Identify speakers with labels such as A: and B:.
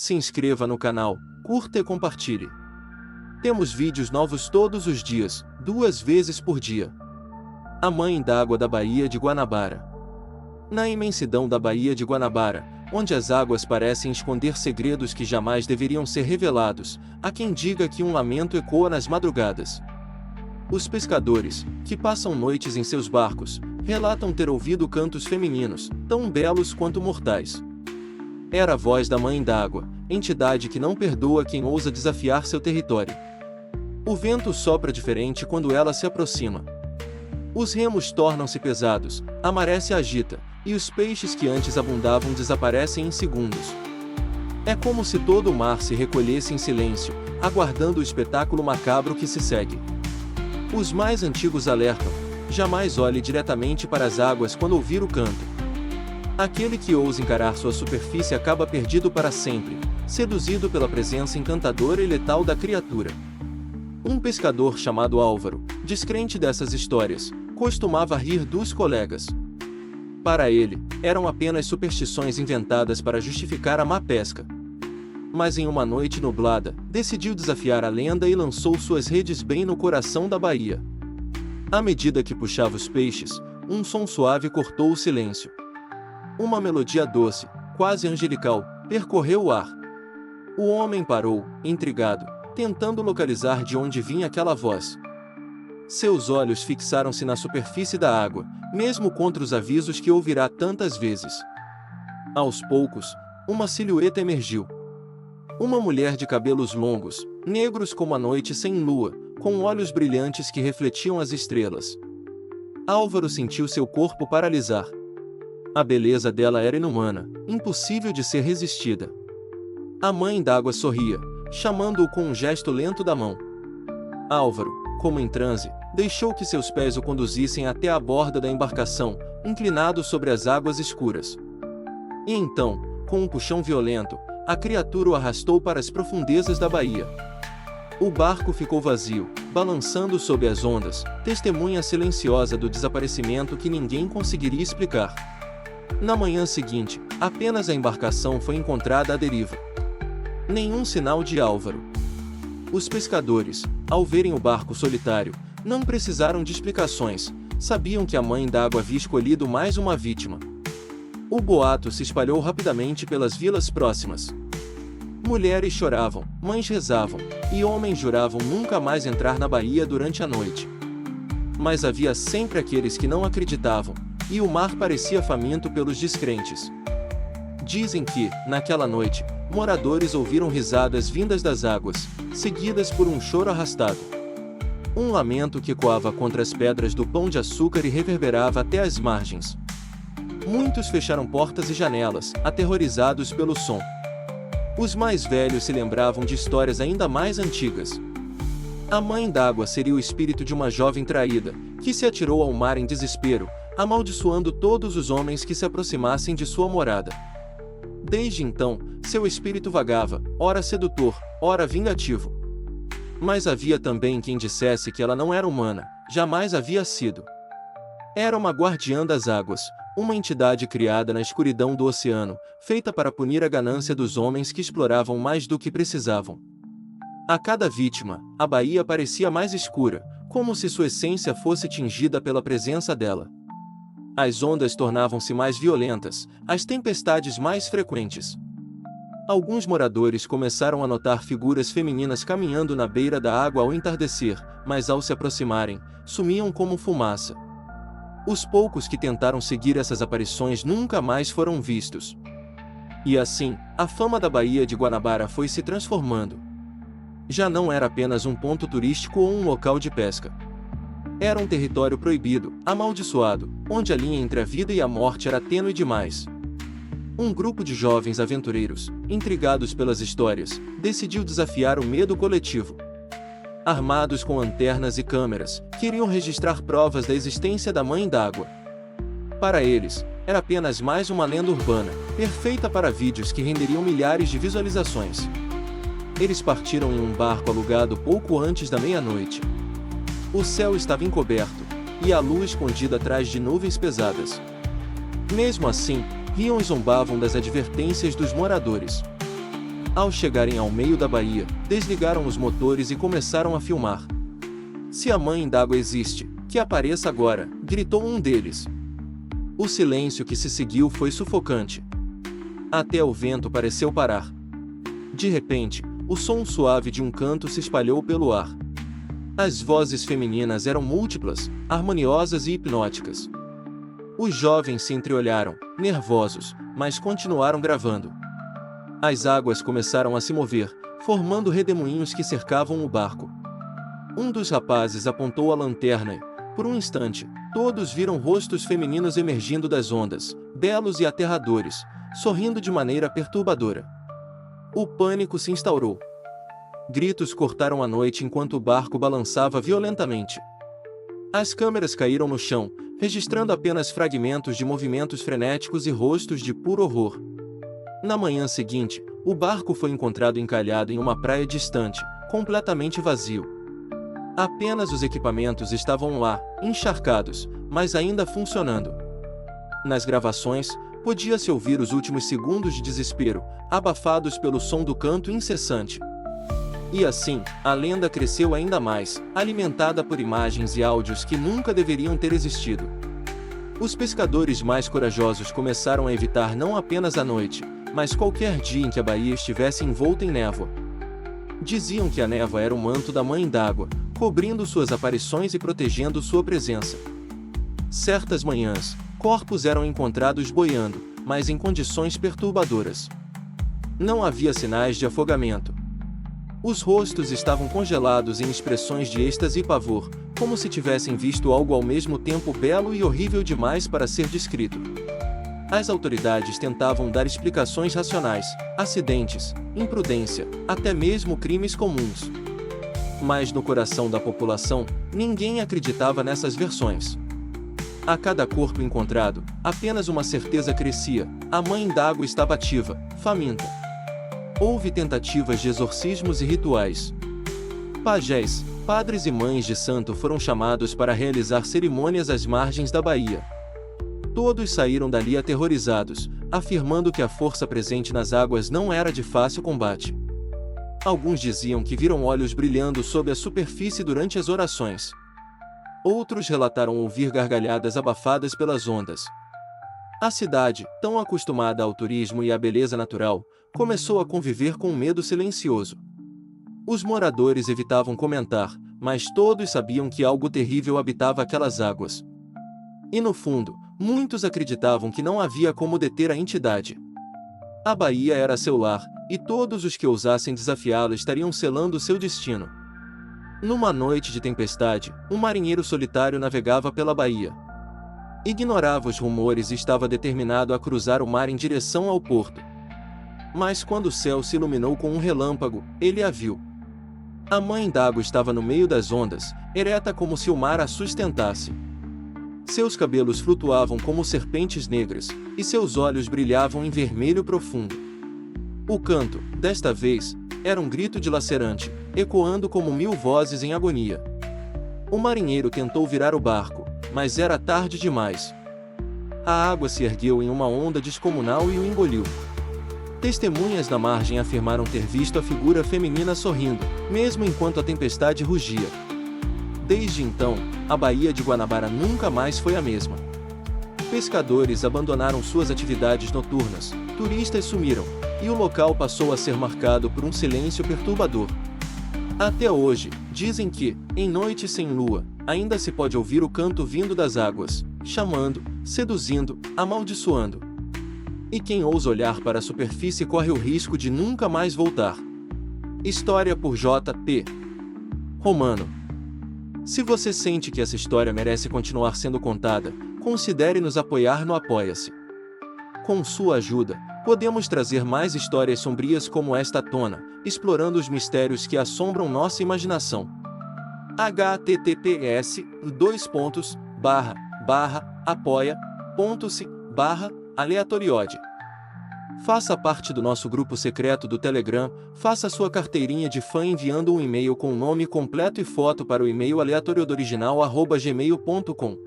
A: Se inscreva no canal, curta e compartilhe. Temos vídeos novos todos os dias, 2 vezes por dia. A Mãe d'Água da Baía de Guanabara. Na imensidão da Baía de Guanabara, onde as águas parecem esconder segredos que jamais deveriam ser revelados, há quem diga que um lamento ecoa nas madrugadas. Os pescadores, que passam noites em seus barcos, relatam ter ouvido cantos femininos, tão belos quanto mortais. Era a voz da Mãe d'Água, entidade que não perdoa quem ousa desafiar seu território. O vento sopra diferente quando ela se aproxima. Os remos tornam-se pesados, a maré se agita, e os peixes que antes abundavam desaparecem em segundos. É como se todo o mar se recolhesse em silêncio, aguardando o espetáculo macabro que se segue. Os mais antigos alertam: jamais olhe diretamente para as águas quando ouvir o canto. Aquele que ousa encarar sua superfície acaba perdido para sempre, seduzido pela presença encantadora e letal da criatura. Um pescador chamado Álvaro, descrente dessas histórias, costumava rir dos colegas. Para ele, eram apenas superstições inventadas para justificar a má pesca. Mas em uma noite nublada, decidiu desafiar a lenda e lançou suas redes bem no coração da baía. À medida que puxava os peixes, um som suave cortou o silêncio. Uma melodia doce, quase angelical, percorreu o ar. O homem parou, intrigado, tentando localizar de onde vinha aquela voz. Seus olhos fixaram-se na superfície da água, mesmo contra os avisos que ouvirá tantas vezes. Aos poucos, uma silhueta emergiu. Uma mulher de cabelos longos, negros como a noite sem lua, com olhos brilhantes que refletiam as estrelas. Álvaro sentiu seu corpo paralisar. A beleza dela era inumana, impossível de ser resistida. A Mãe d'Água sorria, chamando-o com um gesto lento da mão. Álvaro, como em transe, deixou que seus pés o conduzissem até a borda da embarcação, inclinado sobre as águas escuras. E então, com um puxão violento, a criatura o arrastou para as profundezas da baía. O barco ficou vazio, balançando sob as ondas, testemunha silenciosa do desaparecimento que ninguém conseguiria explicar. Na manhã seguinte, apenas a embarcação foi encontrada à deriva. Nenhum sinal de Álvaro. Os pescadores, ao verem o barco solitário, não precisaram de explicações, sabiam que a Mãe d'Água havia escolhido mais uma vítima. O boato se espalhou rapidamente pelas vilas próximas. Mulheres choravam, mães rezavam, e homens juravam nunca mais entrar na baía durante a noite. Mas havia sempre aqueles que não acreditavam, e o mar parecia faminto pelos descrentes. Dizem que, naquela noite, moradores ouviram risadas vindas das águas, seguidas por um choro arrastado. Um lamento que ecoava contra as pedras do Pão de Açúcar e reverberava até as margens. Muitos fecharam portas e janelas, aterrorizados pelo som. Os mais velhos se lembravam de histórias ainda mais antigas. A Mãe d'Água seria o espírito de uma jovem traída, que se atirou ao mar em desespero, amaldiçoando todos os homens que se aproximassem de sua morada. Desde então, seu espírito vagava, ora sedutor, ora vingativo. Mas havia também quem dissesse que ela não era humana, jamais havia sido. Era uma guardiã das águas, uma entidade criada na escuridão do oceano, feita para punir a ganância dos homens que exploravam mais do que precisavam. A cada vítima, a baía parecia mais escura, como se sua essência fosse tingida pela presença dela. As ondas tornavam-se mais violentas, as tempestades mais frequentes. Alguns moradores começaram a notar figuras femininas caminhando na beira da água ao entardecer, mas ao se aproximarem, sumiam como fumaça. Os poucos que tentaram seguir essas aparições nunca mais foram vistos. E assim, a fama da Baía de Guanabara foi se transformando. Já não era apenas um ponto turístico ou um local de pesca. Era um território proibido, amaldiçoado, onde a linha entre a vida e a morte era tênue demais. Um grupo de jovens aventureiros, intrigados pelas histórias, decidiu desafiar o medo coletivo. Armados com lanternas e câmeras, queriam registrar provas da existência da Mãe d'Água. Para eles, era apenas mais uma lenda urbana, perfeita para vídeos que renderiam milhares de visualizações. Eles partiram em um barco alugado pouco antes da meia-noite. O céu estava encoberto, e a lua escondida atrás de nuvens pesadas. Mesmo assim, riam e zombavam das advertências dos moradores. Ao chegarem ao meio da baía, desligaram os motores e começaram a filmar. "Se a mãe d'água existe, que apareça agora", gritou um deles. O silêncio que se seguiu foi sufocante. Até o vento pareceu parar. De repente, o som suave de um canto se espalhou pelo ar. As vozes femininas eram múltiplas, harmoniosas e hipnóticas. Os jovens se entreolharam, nervosos, mas continuaram gravando. As águas começaram a se mover, formando redemoinhos que cercavam o barco. Um dos rapazes apontou a lanterna e, por um instante, todos viram rostos femininos emergindo das ondas, belos e aterradores, sorrindo de maneira perturbadora. O pânico se instaurou. Gritos cortaram a noite enquanto o barco balançava violentamente. As câmeras caíram no chão, registrando apenas fragmentos de movimentos frenéticos e rostos de puro horror. Na manhã seguinte, o barco foi encontrado encalhado em uma praia distante, completamente vazio. Apenas os equipamentos estavam lá, encharcados, mas ainda funcionando. Nas gravações, podia-se ouvir os últimos segundos de desespero, abafados pelo som do canto incessante. E assim, a lenda cresceu ainda mais, alimentada por imagens e áudios que nunca deveriam ter existido. Os pescadores mais corajosos começaram a evitar não apenas a noite, mas qualquer dia em que a baía estivesse envolta em névoa. Diziam que a névoa era o manto da mãe d'água, cobrindo suas aparições e protegendo sua presença. Certas manhãs, corpos eram encontrados boiando, mas em condições perturbadoras. Não havia sinais de afogamento. Os rostos estavam congelados em expressões de êxtase e pavor, como se tivessem visto algo ao mesmo tempo belo e horrível demais para ser descrito. As autoridades tentavam dar explicações racionais, acidentes, imprudência, até mesmo crimes comuns. Mas no coração da população, ninguém acreditava nessas versões. A cada corpo encontrado, apenas uma certeza crescia: a mãe d'água estava ativa, faminta. Houve tentativas de exorcismos e rituais. Pajés, padres e mães de santo foram chamados para realizar cerimônias às margens da baía. Todos saíram dali aterrorizados, afirmando que a força presente nas águas não era de fácil combate. Alguns diziam que viram olhos brilhando sob a superfície durante as orações. Outros relataram ouvir gargalhadas abafadas pelas ondas. A cidade, tão acostumada ao turismo e à beleza natural, começou a conviver com um medo silencioso. Os moradores evitavam comentar, mas todos sabiam que algo terrível habitava aquelas águas. E no fundo, muitos acreditavam que não havia como deter a entidade. A baía era seu lar, e todos os que ousassem desafiá-la estariam selando seu destino. Numa noite de tempestade, um marinheiro solitário navegava pela baía. Ignorava os rumores e estava determinado a cruzar o mar em direção ao porto. Mas quando o céu se iluminou com um relâmpago, ele a viu. A mãe d'água estava no meio das ondas, ereta como se o mar a sustentasse. Seus cabelos flutuavam como serpentes negras, e seus olhos brilhavam em vermelho profundo. O canto, desta vez, era um grito dilacerante, ecoando como 1000 vozes em agonia. O marinheiro tentou virar o barco, mas era tarde demais. A água se ergueu em uma onda descomunal e o engoliu. Testemunhas na margem afirmaram ter visto a figura feminina sorrindo, mesmo enquanto a tempestade rugia. Desde então, a Baía de Guanabara nunca mais foi a mesma. Pescadores abandonaram suas atividades noturnas, turistas sumiram, e o local passou a ser marcado por um silêncio perturbador. Até hoje, dizem que, em noites sem lua, ainda se pode ouvir o canto vindo das águas, chamando, seduzindo, amaldiçoando. E quem ousa olhar para a superfície corre o risco de nunca mais voltar. História por J.P. Romano. Se você sente que essa história merece continuar sendo contada, considere nos apoiar no Apoia-se. Com sua ajuda, podemos trazer mais histórias sombrias como esta à tona, explorando os mistérios que assombram nossa imaginação. https://apoia.se/aleatoriode. Faça parte do nosso grupo secreto do Telegram, faça sua carteirinha de fã enviando um e-mail com o nome completo e foto para o e-mail aleatoriodoriginal@gmail.com.